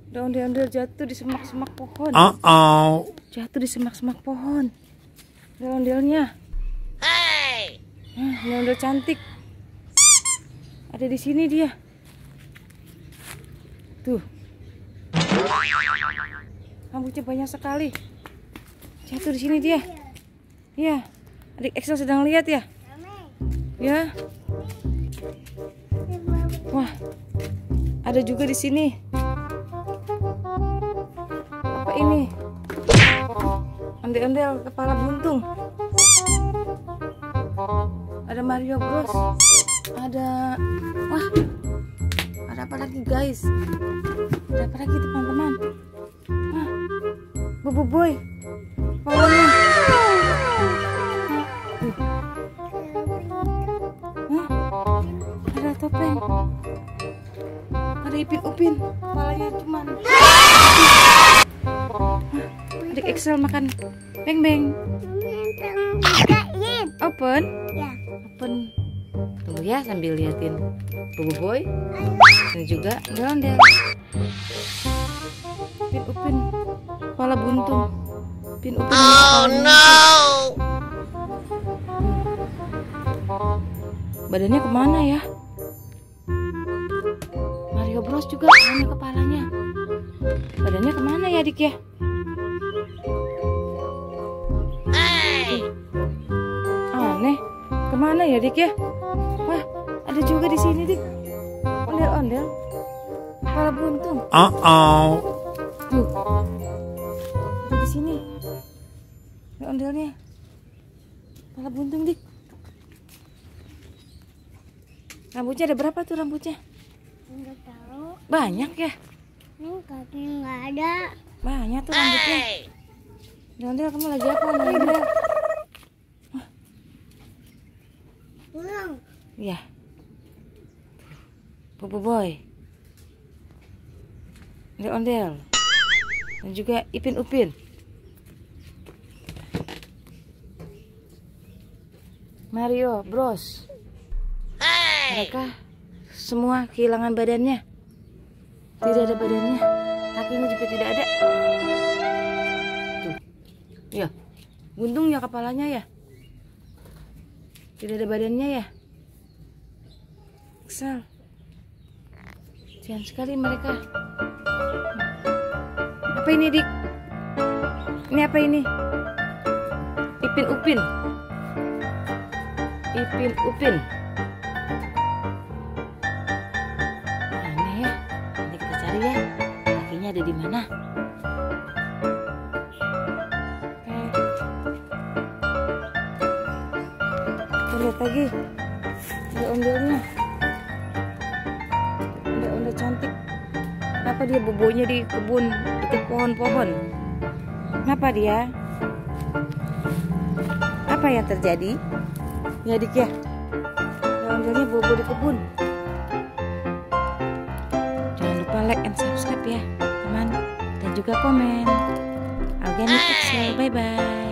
Ondel-ondel jatuh di semak-semak pohon. Jatuh di semak-semak pohon. Ondel-ondelnya. Ondel-ondel cantik. Ada di sini dia. Tuh. Rambutnya banyak sekali. Jatuh di sini dia. Iya. Adik Excel sedang lihat ya. Ya. Wah. Ada juga di sini. Apa ini? Ondel-ondel kepala buntung. Ada Mario Bros. Ada, wah, ada apa lagi guys? Ada apa lagi teman-teman? Wah, Bobo Boy. Kepalanya. Ada topeng. Ada Ipin Upin. Kepalanya cuman. Adik Excel makan beng-beng. Open? Ya. Open. Tunggu ya sambil liatin Bobo Boy dan juga ondel-ondel. Ipin Upin kepala buntung. Ipin Upin. Oh no. Badannya kemana ya? Mario Bros juga hanya kepalanya. Badannya kemana ya adik ya? Aneh, kemana ya dik ya? Wah, ada juga di sini dik. Ondel-ondel, kepala buntung. Tuh, ada di sini. Ondel-ondelnya, kepala buntung dik. Rambutnya ada berapa tuh rambutnya? Enggak tahu. Banyak ya? Ini kakinya nggak ada. Banyak tuh rambutnya. Ondel-ondel, kamu lagi apa ondel-ondel? Pulang. Iya. Bobo Boy. Ondel-ondel. Dan juga Ipin Upin. Mario Bros. Mereka semua kehilangan badannya. Tidak ada badannya. Kakinya juga tidak ada. Tuh. Ya. Buntung ya kepalanya ya. Tidak ada badannya ya. Excel. Kasihan sekali mereka. Apa ini dik? Ini apa ini? Ipin Upin. Ipin Upin. Aneh ya. Nanti kita cari ya. Kakinya ada di mana? Lihat lagi, ada ondelnya, ondel cantik. Kenapa dia bobonya di kebun dekat pohon-pohon? Kenapa dia? Apa yang terjadi? Ya dik ya, ondelnya bobo di kebun. Jangan lupa like and subscribe ya teman, dan juga komen. Organic Excel, bye bye.